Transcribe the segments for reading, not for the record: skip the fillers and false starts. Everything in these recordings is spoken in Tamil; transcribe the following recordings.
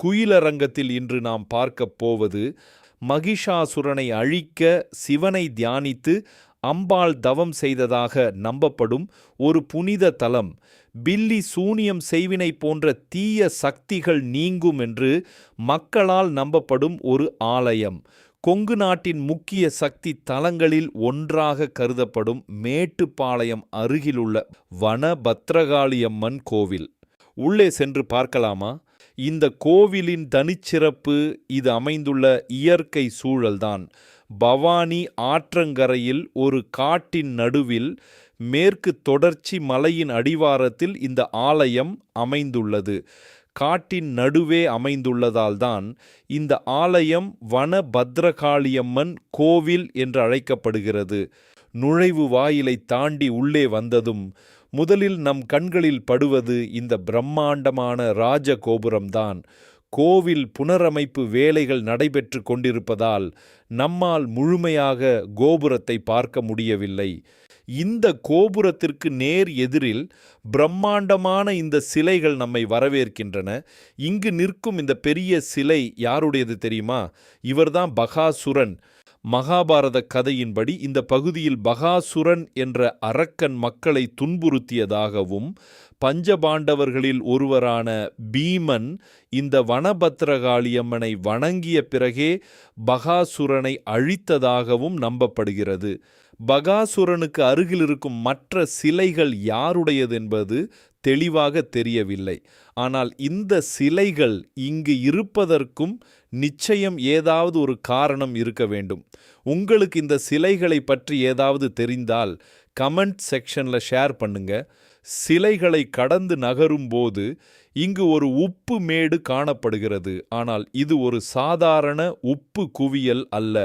குயிலரங்கத்தில் இன்று நாம் பார்க்கப் போவது மகிஷாசுரனை அழிக்க சிவனை தியானித்து அம்பாள் தவம் செய்ததாக நம்பப்படும் ஒரு புனித தலம். பில்லி சூனியம் செய்வினை போன்ற தீய சக்திகள் நீங்கும் என்று மக்களால் நம்பப்படும் ஒரு ஆலயம். கொங்கு நாட்டின் முக்கிய சக்தி தலங்களில் ஒன்றாக கருதப்படும் மேட்டுப்பாளையம் அருகிலுள்ள வனபத்ரகாளியம்மன் கோவில். உள்ளே சென்று பார்க்கலாமா? இந்த கோவிலின் தனிச்சிறப்பு இது அமைந்துள்ள இயற்கை சூழல்தான். பவானி ஆற்றங்கரையில் ஒரு காட்டின் நடுவில் மேற்கு தொடர்ச்சி மலையின் அடிவாரத்தில் இந்த ஆலயம் அமைந்துள்ளது. காட்டின் நடுவே அமைந்துள்ளதால்தான் இந்த ஆலயம் வனபத்ரகாளியம்மன் கோவில் என்று அழைக்கப்படுகிறது. நுழைவு வாயிலை தாண்டி உள்ளே வந்ததும் முதலில் நம் கண்களில் படுவது இந்த பிரம்மாண்டமான ராஜ கோபுரம்தான். கோவில் புனரமைப்பு வேலைகள் நடைபெற்று கொண்டிருப்பதால் நம்மால் முழுமையாக கோபுரத்தை பார்க்க முடியவில்லை. இந்த கோபுரத்திற்கு நேர் எதிரில் பிரம்மாண்டமான இந்த சிலைகள் நம்மை வரவேற்கின்றன. இங்கு நிற்கும் இந்த பெரிய சிலை யாருடையது தெரியுமா? இவர்தான் பகாசுரன். மகாபாரத கதையின்படி இந்த பகுதியில் பகாசுரன் என்ற அரக்கன் மக்களை துன்புறுத்தியதாகவும் பஞ்சபாண்டவர்களில் ஒருவரான பீமன் இந்த வனபத்ரகாளியம்மனை வணங்கிய பிறகே பகாசுரனை அழித்ததாகவும் நம்பப்படுகிறது. பகாசுரனுக்கு அருகில் இருக்கும் மற்ற சிலைகள் யாருடையது என்பது தெளிவாக தெரியவில்லை. ஆனால் இந்த சிலைகள் இங்கு இருப்பதற்கும் நிச்சயம் ஏதாவது ஒரு காரணம் இருக்க வேண்டும். உங்களுக்கு இந்த சிலைகளை பற்றி ஏதாவது தெரிந்தால் கமெண்ட் செக்ஷனில் ஷேர் பண்ணுங்க. சிலைகளை கடந்து நகரும்போது இங்கு ஒரு உப்பு மேடு காணப்படுகிறது. ஆனால் இது ஒரு சாதாரண உப்பு குவியல் அல்ல.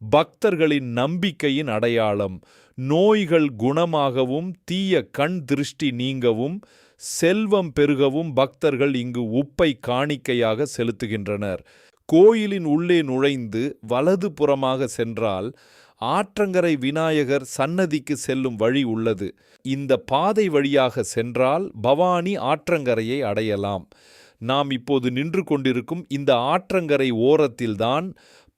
பக்தர்களின் நம்பிக்கையின் அடையாளம். நோய்கள் குணமாகவும் தீய கண் திருஷ்டி நீங்கவும் செல்வம் பெருகவும் பக்தர்கள் இங்கு உப்பை காணிக்கையாக செலுத்துகின்றனர். கோயிலின் உள்ளே நுழைந்து வலது புறமாக சென்றால் ஆற்றங்கரை விநாயகர் சன்னதிக்கு செல்லும் வழி உள்ளது. இந்த பாதை வழியாக சென்றால் பவானி ஆற்றங்கரையை அடையலாம். நாம் இப்போது நின்று கொண்டிருக்கும் இந்த ஆற்றங்கரை ஓரத்தில்தான்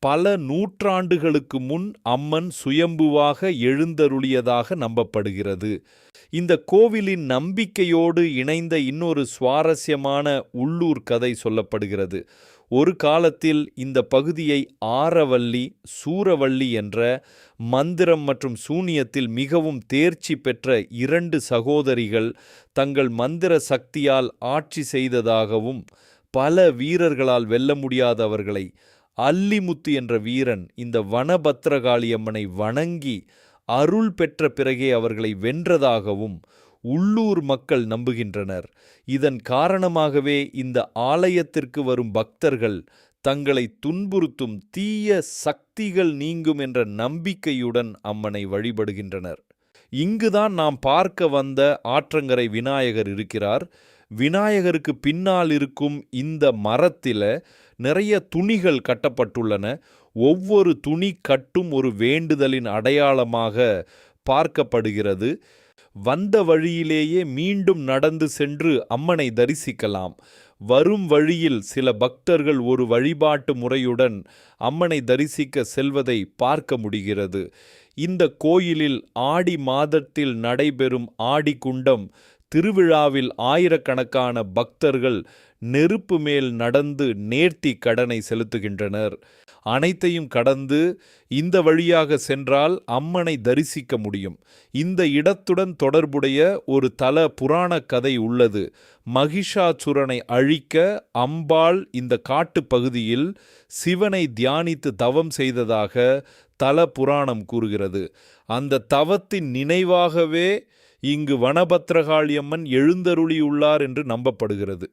பல நூற்றாண்டுகளுக்கு முன் அம்மன் சுயம்புவாக எழுந்தருளியதாக நம்பப்படுகிறது. இந்த கோவிலின் நம்பிக்கையோடு இணைந்த இன்னொரு சுவாரஸ்யமான உள்ளூர் கதை சொல்லப்படுகிறது. ஒரு காலத்தில் இந்த பகுதியை ஆரவல்லி, சூரவல்லி என்ற மந்திரம் மற்றும் சூனியத்தில் மிகவும் தேர்ச்சி பெற்ற 2 சகோதரிகள் தங்கள் மந்திர சக்தியால் ஆட்சி செய்ததாகவும் பல வீரர்களால் வெல்ல முடியாதவர்களை அல்லிமுத்து என்ற வீரன் இந்த வனபத்ரகாளியம்மனை வணங்கி அருள் பெற்ற பிறகே அவர்களை வென்றதாகவும் உள்ளூர் மக்கள் நம்புகின்றனர். இதன் காரணமாகவே இந்த ஆலயத்திற்கு வரும் பக்தர்கள் தங்களை துன்புறுத்தும் தீய சக்திகள் நீங்கும் என்ற நம்பிக்கையுடன் அம்மனை வழிபடுகின்றனர். இங்குதான் நாம் பார்க்க வந்த ஆற்றங்கரை விநாயகர் இருக்கிறார். விநாயகருக்கு பின்னால் இருக்கும் இந்த மரத்தில நிறைய துணிகள் கட்டப்பட்டுள்ளன. ஒவ்வொரு துணி கட்டும் ஒரு வேண்டுதலின் அடையாளமாக பார்க்கப்படுகிறது. வந்த வழியிலேயே மீண்டும் நடந்து சென்று அம்மனை தரிசிக்கலாம். வரும் வழியில் சில பக்தர்கள் ஒரு வழிபாட்டு முறையுடன் அம்மனை தரிசிக்க செல்வதை பார்க்க முடிகிறது. இந்த கோயிலில் ஆடி மாதத்தில் நடைபெறும் ஆடி குண்டம் திருவிழாவில் ஆயிரக்கணக்கான பக்தர்கள் நெருப்பு மேல் நடந்து நேர்த்தி கடனை செலுத்துகின்றனர். அனைத்தையும் கடந்து இந்த வழியாக சென்றால் அம்மனை தரிசிக்க முடியும். இந்த இடத்துடன் தொடர்புடைய ஒரு தல புராண கதை உள்ளது. மகிஷாசுரனை அழிக்க அம்பாள் இந்த காட்டு பகுதியில் சிவனை தியானித்து தவம் செய்ததாக தல புராணம் கூறுகிறது. அந்த தவத்தின் நினைவாகவே இங்கு வனபத்ரகாளியம்மன் எழுந்தருளியுள்ளார் என்று நம்பப்படுகிறது.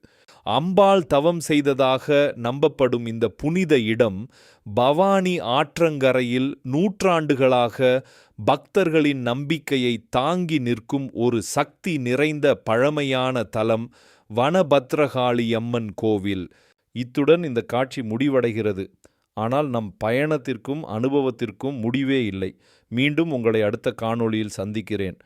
அம்பாள் தவம் செய்ததாக நம்பப்படும் இந்த புனித இடம் பவானி ஆற்றங்கரையில் நூற்றாண்டுகளாக பக்தர்களின் நம்பிக்கையை தாங்கி நிற்கும் ஒரு சக்தி நிறைந்த பழமையான தலம் வனபத்ரகாளியம்மன் கோவில். இத்துடன் இந்த காட்சி முடிவடைகிறது. ஆனால் நம் பயணத்திற்கும் அனுபவத்திற்கும் முடிவே இல்லை. மீண்டும் உங்களை அடுத்த காணொளியில் சந்திக்கிறேன்.